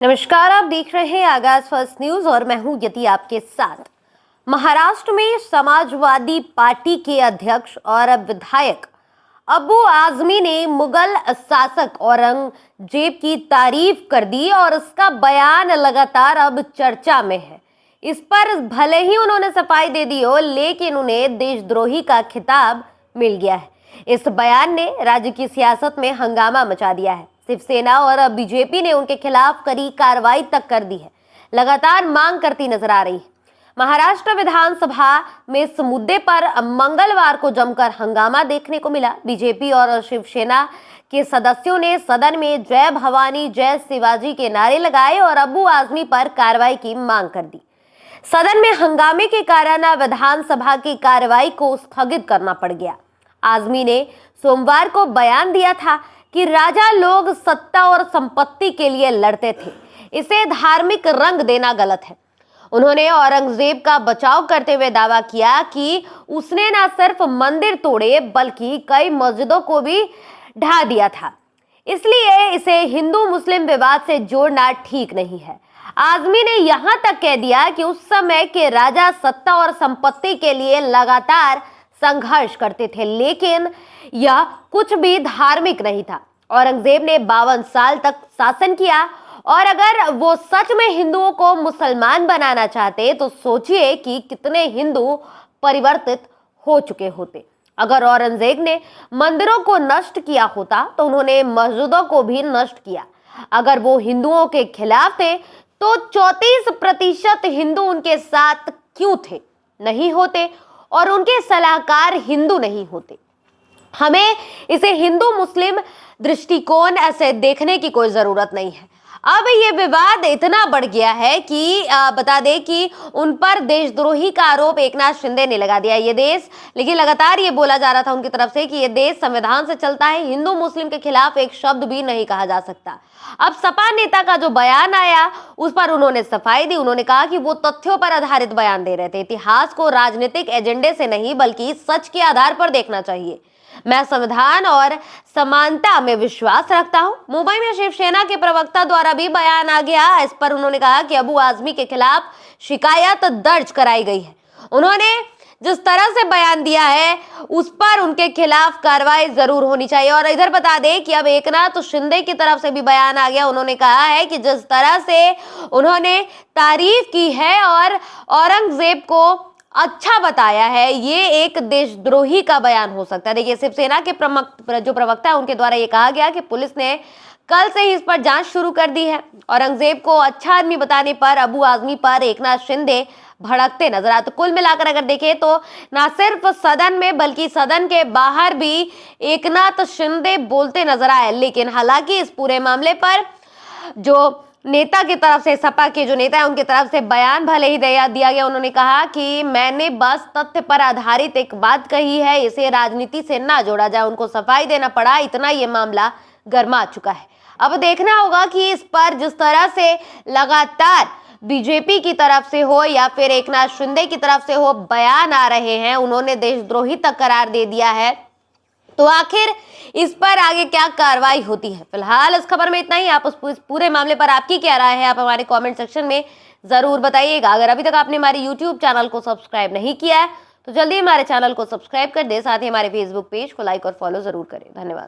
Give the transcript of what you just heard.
नमस्कार, आप देख रहे हैं आगाज फर्स्ट न्यूज और मैं हूं यति आपके साथ। महाराष्ट्र में समाजवादी पार्टी के अध्यक्ष और विधायक अबू आजमी ने मुगल शासक औरंगजेब की तारीफ कर दी और उसका बयान लगातार अब चर्चा में है। इस पर भले ही उन्होंने सफाई दे दी हो, लेकिन उन्हें देशद्रोही का खिताब मिल गया है। इस बयान ने राज्य की सियासत में हंगामा मचा दिया है। शिवसेना और बीजेपी ने उनके खिलाफ कड़ी कार्रवाई तक कर दी है, लगातार मांग करती नजर आ रही है। महाराष्ट्र विधानसभा में इस मुद्दे पर मंगलवार को जमकर हंगामा देखने को मिला। बीजेपी और शिवसेना के सदस्यों ने सदन में जय भवानी जय शिवाजी के नारे लगाए और अबू आजमी पर कार्रवाई की मांग कर दी। सदन में हंगामे के कारण विधानसभा की कार्रवाई को स्थगित करना पड़ गया। आजमी ने सोमवार को बयान दिया था कि राजा लोग सत्ता और संपत्ति के लिए लड़ते थे, इसे धार्मिक रंग देना गलत है। उन्होंने औरंगजेब का बचाव करते हुए दावा किया कि उसने न सिर्फ मंदिर तोड़े बल्कि कई मस्जिदों को भी ढा दिया था, इसलिए इसे हिंदू मुस्लिम विवाद से जोड़ना ठीक नहीं है। आजमी ने यहां तक कह दिया कि उस समय के राजा सत्ता और संपत्ति के लिए लगातार संघर्ष करते थे, लेकिन यह कुछ भी धार्मिक नहीं था। औरंगजेब ने 52 साल तक शासन किया और अगर वो सच में हिंदुओं को मुसलमान बनाना चाहते तो सोचिए कि कितने हिंदू परिवर्तित हो चुके होते। अगर औरंगजेब ने मंदिरों को नष्ट किया होता तो उन्होंने मस्जिदों को भी नष्ट किया। अगर वो हिंदुओं के खिलाफ थे तो 34% हिंदू उनके साथ क्यों थे? नहीं होते, और उनके सलाहकार हिंदू नहीं होते। हमें इसे हिंदू मुस्लिम दृष्टिकोण ऐसे देखने की कोई जरूरत नहीं है। अब ये विवाद इतना बढ़ गया है कि बता दें कि उन पर देशद्रोही का आरोप एकनाथ शिंदे ने लगा दिया। ये देश, लेकिन लगातार ये बोला जा रहा था उनकी तरफ से कि ये देश संविधान से चलता है, हिंदू मुस्लिम के खिलाफ एक शब्द भी नहीं कहा जा सकता। अब सपा नेता का जो बयान आया उस पर उन्होंने सफाई दी। उन्होंने कहा कि वो तथ्यों पर आधारित बयान दे रहे थे, इतिहास को राजनीतिक एजेंडे से नहीं बल्कि सच के आधार पर देखना चाहिए। मैं संविधान और समानता में विश्वास रखता हूं। मुंबई में शिवसेना के प्रवक्ता द्वारा भी बयान आ गया। इस पर उन्होंने कहा कि अबू आजमी के खिलाफ शिकायत दर्ज कराई गई है। उन्होंने जिस तरह से बयान दिया है उस पर उनके खिलाफ कार्रवाई जरूर होनी चाहिए। और इधर बता दें कि अब एकनाथ शिंदे की तरफ से भी बयान आ गया। उन्होंने कहा है कि जिस तरह से उन्होंने तारीफ की है और औरंगजेब को अच्छा बताया है, ये एक देशद्रोही का बयान हो सकता है। देखिए, शिवसेना के जो प्रवक्ता है उनके द्वारा ये कहा गया कि पुलिस ने कल से ही इस पर जांच शुरू कर दी है। औरंगजेब को अच्छा आदमी बताने पर अबू आजमी पर एकनाथ शिंदे भड़कते नजर आए। तो कुल मिलाकर अगर देखें तो ना सिर्फ सदन में बल्कि सदन के बाहर भी एकनाथ शिंदे बोलते नजर आए। लेकिन हालांकि इस पूरे मामले पर जो नेता की तरफ से, सपा के जो नेता है उनकी तरफ से बयान भले ही दिया गया। उन्होंने कहा कि मैंने बस तथ्य पर आधारित एक बात कही है, इसे राजनीति से ना जोड़ा जाए। उनको सफाई देना पड़ा, इतना ये मामला गर्मा चुका है। अब देखना होगा कि इस पर जिस तरह से लगातार बीजेपी की तरफ से हो या फिर एकनाथ शिंदे की तरफ से हो बयान आ रहे हैं, उन्होंने देशद्रोही तक करार दे दिया है, तो आखिर इस पर आगे क्या कार्रवाई होती है। फिलहाल इस खबर में इतना ही। आप उस पूरे मामले पर आपकी क्या राय है, आप हमारे कमेंट सेक्शन में जरूर बताइएगा। अगर अभी तक आपने हमारे YouTube चैनल को सब्सक्राइब नहीं किया है तो जल्दी हमारे चैनल को सब्सक्राइब कर दे, साथ ही हमारे फेसबुक पेज को लाइक और फॉलो जरूर करें। धन्यवाद।